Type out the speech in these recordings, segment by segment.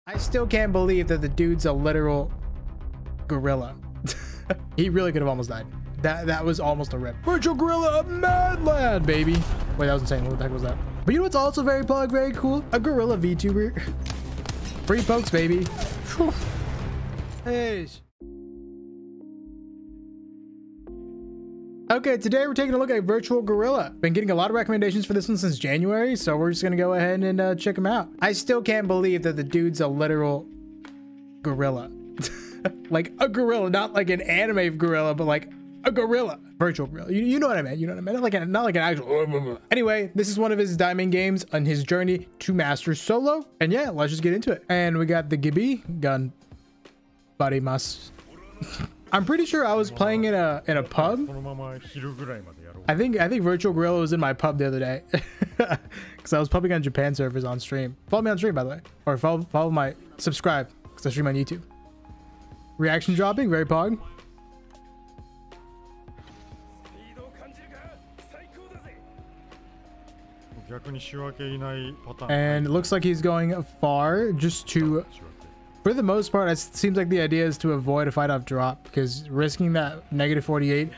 I still can't believe that the dude's a literal gorilla. He really could have almost died. That was almost a rip. Virtual Gorilla Mad Lad, baby. Wait, that was insane. What the heck was that? But you know what's also very cool? A gorilla VTuber. Free pokes, baby. Whew. Hey. Okay, today we're taking a look at Virtual Gorilla. Been getting a lot of recommendations for this one since January, so we're just gonna go ahead and check them out. I still can't believe that the dude's a literal gorilla. Like a gorilla, not like an anime gorilla, but like a gorilla. Virtual gorilla. You know what I meant. You know what I meant. Not like an actual. Anyway, this is one of his diamond games on his journey to master solo. And yeah, let's just get into it. And we got the Gibi gun. Buddy must. I'm pretty sure I was playing in a pub. I think Virtual Gorilla was in my pub the other day. Because I was pubbing on Japan servers on stream. Follow me on stream, by the way. Or follow my subscribe, because I stream on YouTube. Reaction dropping, very pog. And it looks like he's going far just to, for the most part, it seems like the idea is to avoid a fight off drop, because risking that negative 48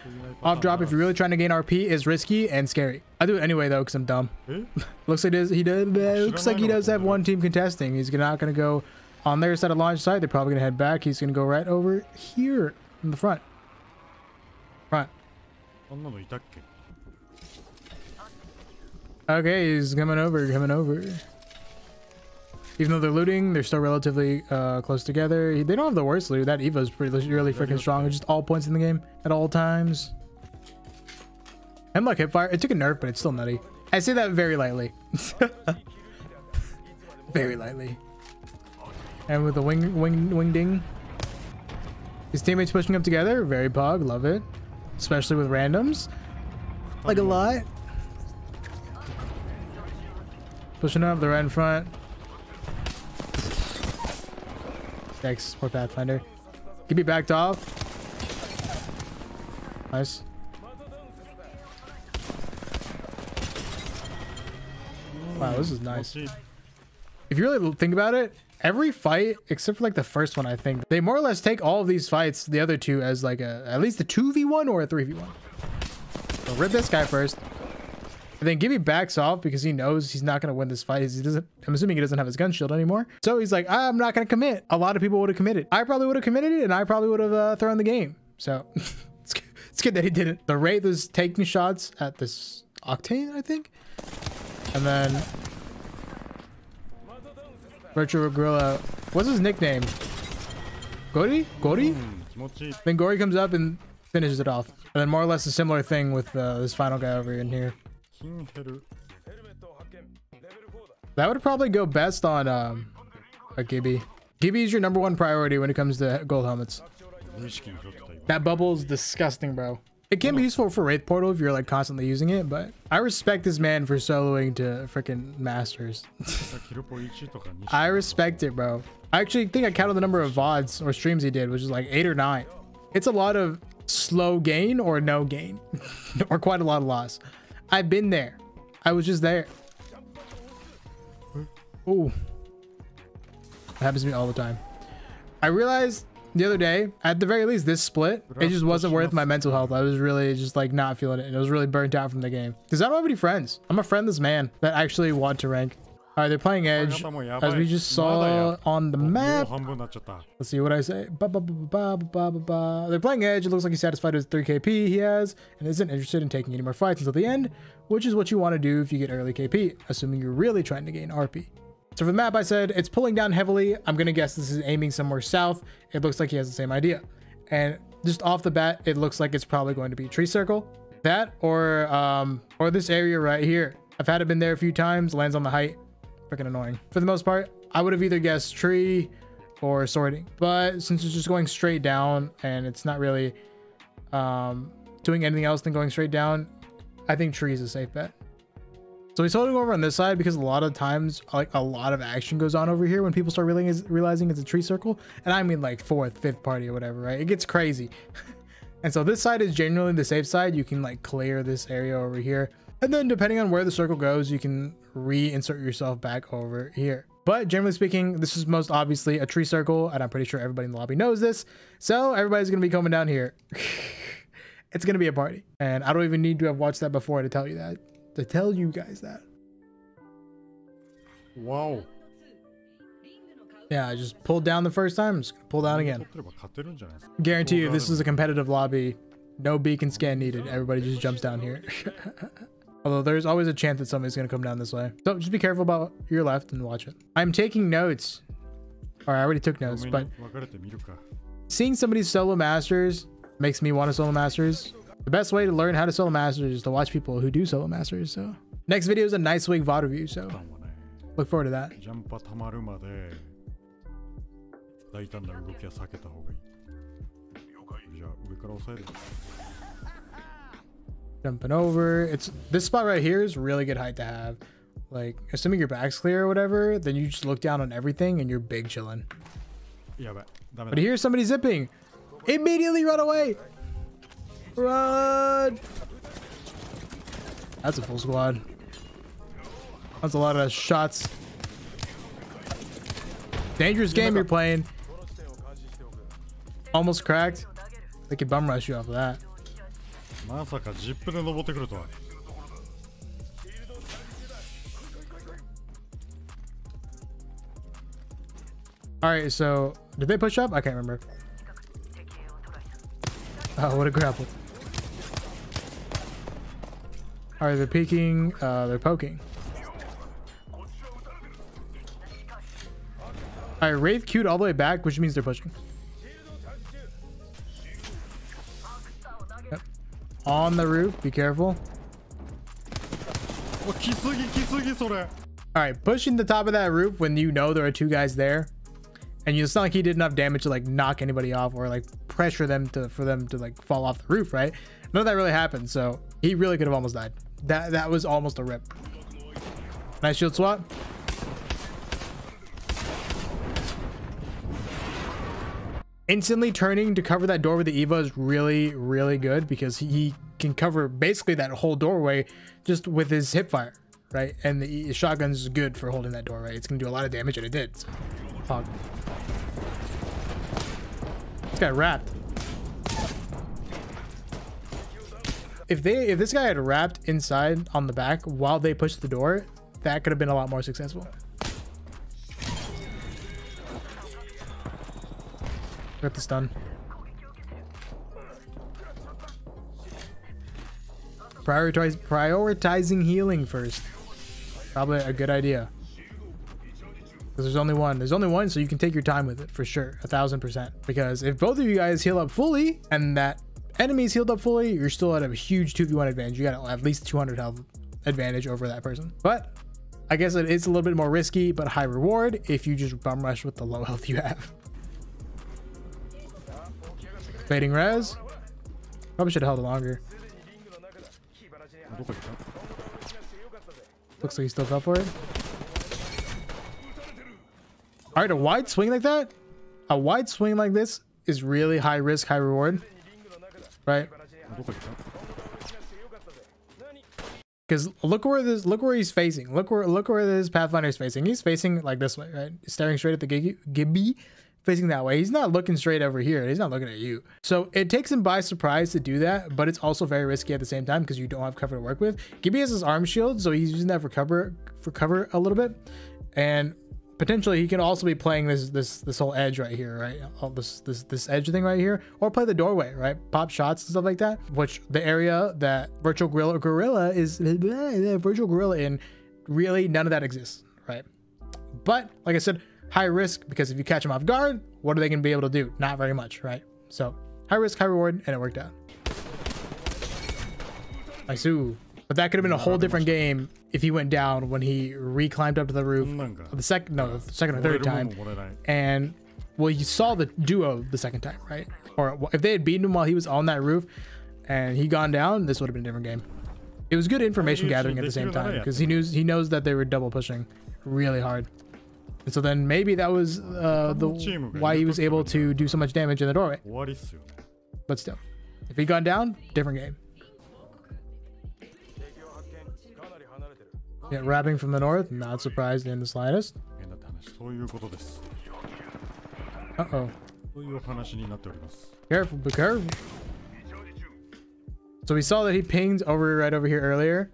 off drop if you're really trying to gain RP is risky and scary. I do it anyway though, because I'm dumb. Looks like he does have one team contesting. He's not going to go on their side of launch site. They're probably going to head back. He's going to go right over here in the front. Okay, he's coming over. Even though they're looting, they're still relatively close together. They don't have the worst loot. That Evo's really freaking strong. It's just all points in the game at all times. Hemlock Hipfire, it took a nerf, but it's still nutty. I say that very lightly. Very lightly. And with the wing ding. His teammates pushing up together. Very pog. Love it. Especially with randoms. Like a lot. Pushing up. They're right in front. Thanks. Poor Pathfinder. Can be backed off. Nice. Wow, this is nice. If you really think about it, every fight, except for like the first one, I think, they more or less take all of these fights, the other two, as like at least a 2v1 or a 3v1. So rip this guy first. And then Gibi backs off because he knows he's not going to win this fight. I'm assuming he doesn't have his gun shield anymore. So he's like, I'm not going to commit. A lot of people would have committed. I probably would have committed it, and I probably would have thrown the game. So it's good that he didn't. The Wraith is taking shots at this Octane, I think. And then Virtual Gorilla, what's his nickname? Gori? Then Gori comes up and finishes it off. And then more or less a similar thing with this final guy over in here. That would probably go best on a Gibi. Gibi is your #1 priority when it comes to gold helmets. That bubble is disgusting, bro. It can be useful for Wraith Portal if you're like constantly using it, but I respect this man for soloing to freaking masters. I respect it, bro. I actually think I counted the number of VODs or streams he did, which is like 8 or 9. It's a lot of slow gain or no gain, or quite a lot of loss. I've been there. I was just there. Ooh. That happens to me all the time. I realized the other day, at the very least, this split, it just wasn't worth my mental health. I was really just like not feeling it. And it was really burnt out from the game. Because I don't have any friends. I'm a friendless man that actually want to rank. All right, they're playing Edge, as we just saw on the map. Let's see what I say. They're playing Edge. It looks like he's satisfied with 3 KP he has and isn't interested in taking any more fights until the end, which is what you want to do if you get early KP, assuming you're really trying to gain RP. So for the map, I said it's pulling down heavily. I'm going to guess this is aiming somewhere south. It looks like he has the same idea. And just off the bat, it looks like it's probably going to be tree circle. That or this area right here. I've had it been there a few times, lands on the height. Freaking annoying. For the most part, I would have either guessed tree or sorting, but since it's just going straight down and it's not really doing anything else than going straight down, I think tree is a safe bet. So he's holding over on this side because a lot of times, like a lot of action goes on over here when people start realizing it's a tree circle, and I mean like 4th, 5th party or whatever, right? It gets crazy. And so this side is generally the safe side. You can like clear this area over here. And then depending on where the circle goes, you can reinsert yourself back over here. But generally speaking, this is most obviously a tree circle, and I'm pretty sure everybody in the lobby knows this. So everybody's going to be coming down here. It's going to be a party. And I don't even need to have watched that before to tell you that. To tell you guys that. Wow. Yeah, I just pulled down the first time. I'm just going to pull down again. Guarantee you, this is a competitive lobby. No beacon scan needed. Everybody just jumps down here. Although there's always a chance that somebody's going to come down this way. So just be careful about your left and watch it. I'm taking notes. Or I already took notes, but seeing somebody's solo masters makes me want to solo masters. The best way to learn how to solo masters is to watch people who do solo masters. So next video is a Nice Wing VOD review. So look forward to that. Jumping over. It's this spot right here is really good height to have. Like, assuming your back's clear or whatever, then you just look down on everything and you're big chilling. But here's somebody zipping. Immediately run away. Run. That's a full squad. That's a lot of shots. Dangerous game you're playing. Almost cracked. They could bum rush you off of that. Alright, so did they push up? I can't remember. Oh, what a grapple. Alright, they're peeking, they're poking. Alright, Wraith queued all the way back, which means they're pushing. Yep. On the roof, be careful. Alright, pushing the top of that roof when you know there are two guys there. And it's not like he did enough damage to like knock anybody off or like pressure them for them to like fall off the roof, right? None of that really happened, so he really could have almost died. That was almost a rip. Nice shield swap. Instantly turning to cover that door with the Eva is really, really good because he can cover basically that whole doorway just with his hip fire, right? And the shotgun is good for holding that door, right? It's gonna do a lot of damage, and it did. So, pog. This guy wrapped. If this guy had wrapped inside on the back while they pushed the door, that could have been a lot more successful. Got the stun. Prioritizing healing first. Probably a good idea. Because there's only one. There's only one, so you can take your time with it for sure. 1000%. Because if both of you guys heal up fully and that enemy's healed up fully, you're still at a huge 2v1 advantage. You got at least 200 health advantage over that person. But I guess it is a little bit more risky, but high reward if you just bum rush with the low health you have. Fading res. Probably should have held it longer. Looks like he still fell for it. All right, a wide swing like that, a wide swing like this is really high risk, high reward, right? Because look where he's facing. Look where this Pathfinder is facing. He's facing like this way, right? Staring straight at the Gibby, facing that way. He's not looking straight over here. He's not looking at you. So it takes him by surprise to do that, but it's also very risky at the same time because you don't have cover to work with. Gibby has his arm shield, so he's using that for cover a little bit, and potentially he can also be playing this whole edge right here, right? All this edge thing right here, or play the doorway, right? Pop shots and stuff like that. Which the area that Virtual Gorilla is Virtual Gorilla in, really none of that exists, right? But like I said, high risk because if you catch them off guard, what are they gonna be able to do? Not very much, right? So high risk, high reward, and it worked out. Nice. But that could have been a whole different game if he went down when he re-climbed up to the roof the second or third time. And well, you saw the duo the second time, right? Or if they had beaten him while he was on that roof and he gone down, this would have been a different game. It was good information gathering at the same time because he knows that they were double pushing really hard. And so then maybe that was why he was able to do so much damage in the doorway. But still, if he gone down, different game. Yeah, wrapping from the north, not surprised in the slightest. Uh-oh. Careful, be careful. So we saw that he pinged right over here earlier.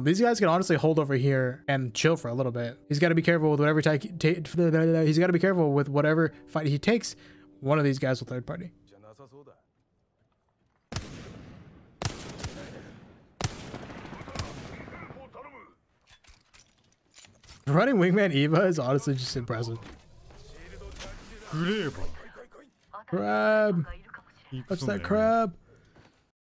These guys can honestly hold over here and chill for a little bit. He's got to be careful with whatever he's got to be careful with whatever fight he takes. One of these guys will third party. Running Wingman Eva is honestly just impressive. Crab. What's that crab?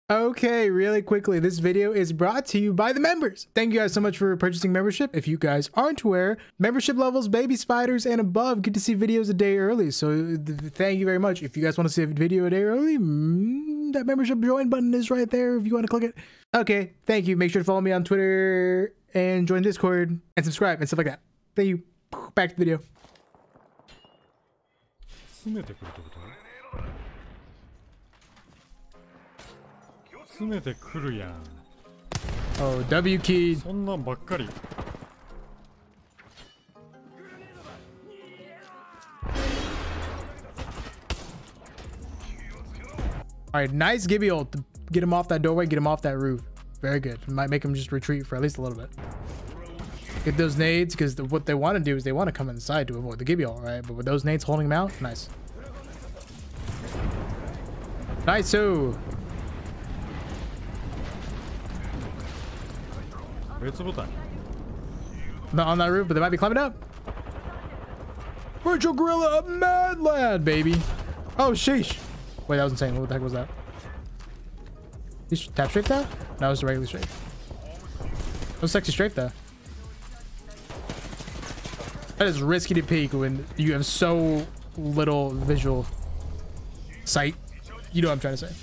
Okay, really quickly, this video is brought to you by the members. Thank you guys so much for purchasing membership. If you guys aren't aware, membership levels, baby spiders and above get to see videos a day early. So thank you very much. If you guys want to see a video a day early, that membership join button is right there if you want to click it. Okay, thank you. Make sure to follow me on Twitter and join Discord and subscribe and stuff like that. Thank you. Back to the video. Oh, W key. Alright, nice Gibby ult to get him off that doorway, get him off that roof. Very good. Might make him just retreat for at least a little bit. Get those nades, because what they want to do is they want to come inside to avoid the Gibby ult, right? But with those nades holding him out, nice. Nice, so. Not on that roof, but they might be climbing up. Virtual Gorilla of Mad Lad, baby. Oh, sheesh. Wait, that was insane. What the heck was that? He's tap strafe though? No, it was a regular strafe. That was sexy strafe though. That is risky to peek when you have so little visual sight. You know what I'm trying to say.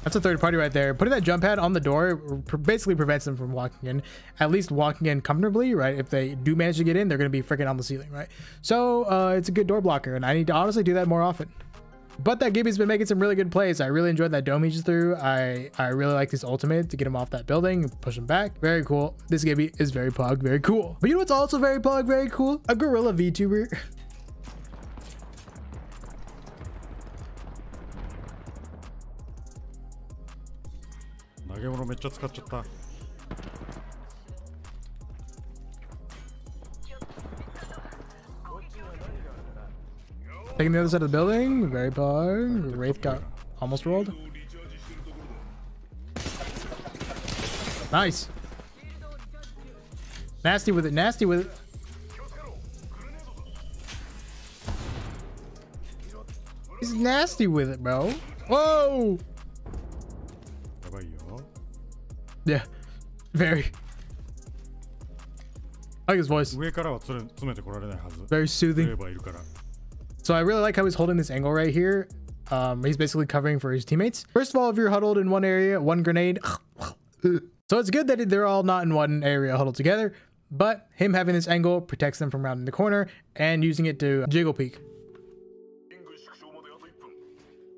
That's a third party right there. Putting that jump pad on the door basically prevents them from walking in, at least walking in comfortably, right? If they do manage to get in, they're going to be freaking on the ceiling, right? So it's a good door blocker, and I need to honestly do that more often. But that Gibby's been making some really good plays. I really enjoyed that dome he just threw. I really like this ultimate to get him off that building and push him back. Very cool. This Gibby is very pog, very cool. But you know what's also very pog, very cool? A gorilla VTuber. Taking the other side of the building. Very pog. Wraith got almost rolled. Nice. Nasty with it. Nasty with it. He's nasty with it, bro. Whoa. Yeah, very. I like his voice. Very soothing. So I really like how he's holding this angle right here. He's basically covering for his teammates. First of all, if you're huddled in one area, one grenade. So it's good that they're all not in one area huddled together, but him having this angle protects them from rounding the corner and using it to jiggle peek.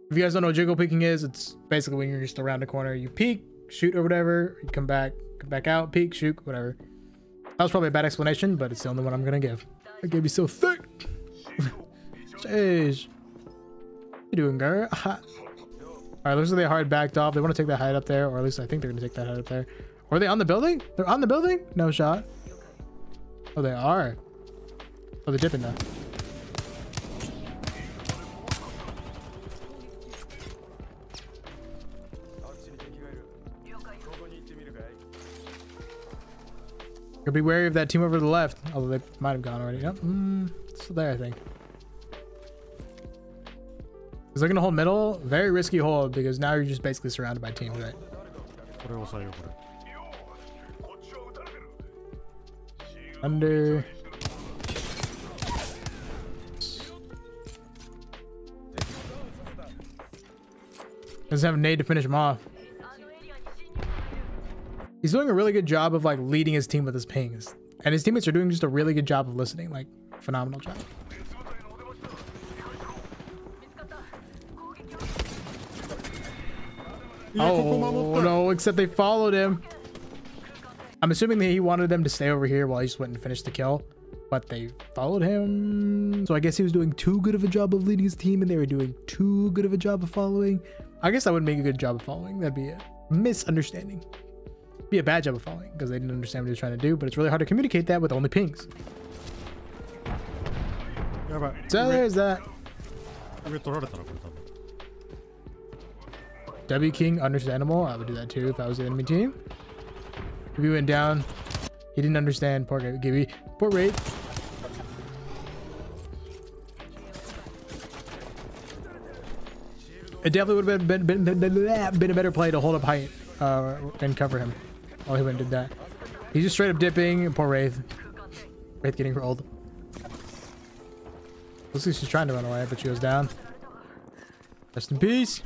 If you guys don't know what jiggle peeking is, it's basically when you're just around the corner, you peek, shoot or whatever, you come back out, peek, shoot, whatever. That was probably a bad explanation, but it's the only one I'm gonna give. That gave me so thick. Jeez. What you doing, girl? All right, looks like they hard backed off. They want to take that height up there, or at least I think they're gonna take that height up there. Or are they on the building? They're on the building? No shot. Oh, they are. Oh, they're dipping now. You'll be wary of that team over to the left, although they might have gone already. Yep, still there, I think. Because they're gonna hold middle, very risky hold because now you're just basically surrounded by teams, right? Under. Doesn't have a nade to finish him off. He's doing a really good job of like leading his team with his pings, and his teammates are doing just a really good job of listening, like phenomenal job. Oh no, except they followed him. I'm assuming that he wanted them to stay over here while he just went and finished the kill, but they followed him. So I guess he was doing too good of a job of leading his team and they were doing too good of a job of following. I guess I wouldn't make a good job of following. That'd be a misunderstanding. Be a bad job of following because they didn't understand what he was trying to do, but it's really hard to communicate that with only pings. So there's that. W King, understandable. I would do that too if I was the enemy team. If he went down, he didn't understand port rate. Port rate. It definitely would have been a better play to hold up height and cover him. Oh, he went and did that. He's just straight up dipping. Poor Wraith. Wraith getting rolled. Looks like she's trying to run away, but she goes down. Rest in peace.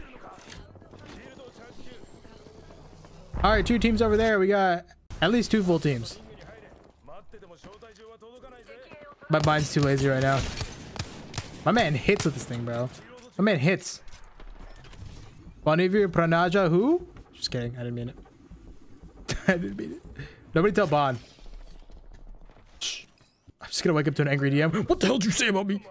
All right, 2 teams over there. We got at least 2 full teams. My mind's too lazy right now. My man hits with this thing, bro. My man hits. Bonivir Pranaja, who? Just kidding. I didn't mean it. I didn't mean it. Nobody tell Bon. Shh. I'm just gonna wake up to an angry DM. What the hell did you say about me?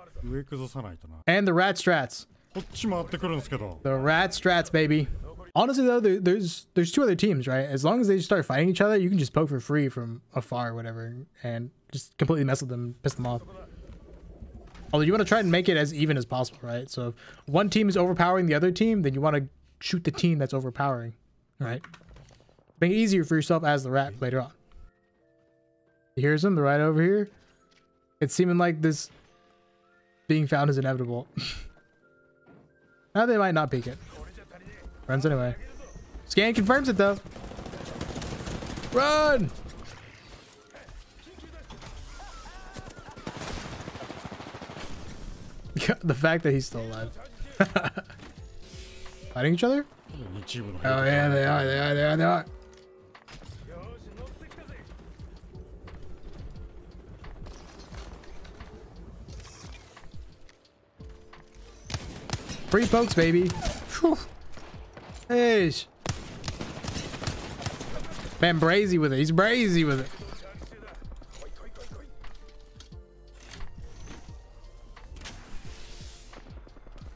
And the rat strats. The rat strats, baby. Honestly though, there's 2 other teams, right? As long as they just start fighting each other, you can just poke for free from afar or whatever and just completely mess with them, piss them off. Although you want to try and make it as even as possible, right? So if one team is overpowering the other team, then you want to shoot the team that's overpowering, right? Make it easier for yourself as the rat later on. Here's him, the rat over here. It's seeming like this being found is inevitable. Now they might not peek it. Runs anyway. Scan confirms it though. Run! The fact that he's still alive. Fighting each other? Oh yeah, they are. Free pokes, baby. Whew. Hey. Man, brazy with it. He's brazy with it.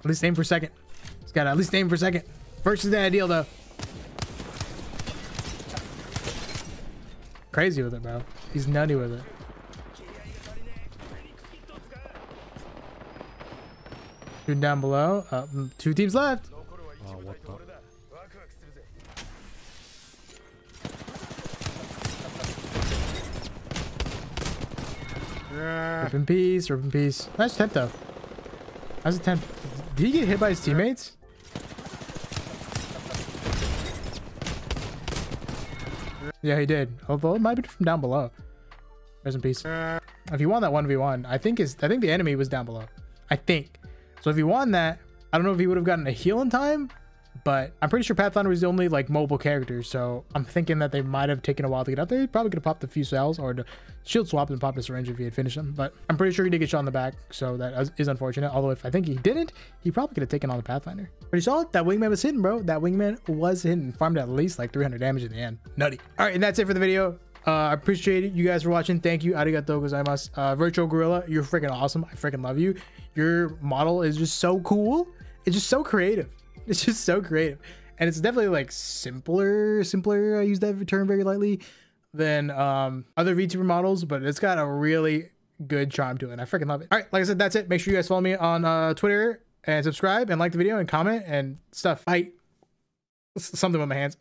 At least aim for second. He's got to at least aim for second. First is the ideal, though. Crazy with it, bro. He's nutty with it. Shooting down below. 2 teams left. Rip in peace, rip in peace. Nice attempt, though. Nice attempt. Did he get hit by his teammates? Yeah, he did. Although it might be from down below. Rest in peace. If you won that 1v1, I think the enemy was down below. I think. So if he won that, I don't know if he would have gotten a heal in time, but I'm pretty sure Pathfinder was the only like mobile character. So I'm thinking that they might have taken a while to get up there. He probably could have popped a few cells or the shield swap and popped a syringe if he had finished them. But I'm pretty sure he did get shot in the back. So that is unfortunate. Although if I think he didn't, he probably could have taken on the Pathfinder. Pretty solid. That wingman was hitting, bro. That wingman was hitting. Farmed at least like 300 damage in the end. Nutty. All right. And that's it for the video. I appreciate you guys for watching. Thank you. Arigatou gozaimasu. Virtual Gorilla, you're freaking awesome. I freaking love you. Your model is just so cool. It's just so creative. It's just so creative. And it's definitely like simpler. I use that term very lightly than other VTuber models, but it's got a really good charm to it. And I freaking love it. All right, like I said, that's it. Make sure you guys follow me on Twitter and subscribe and like the video and comment and stuff. Something with my hands.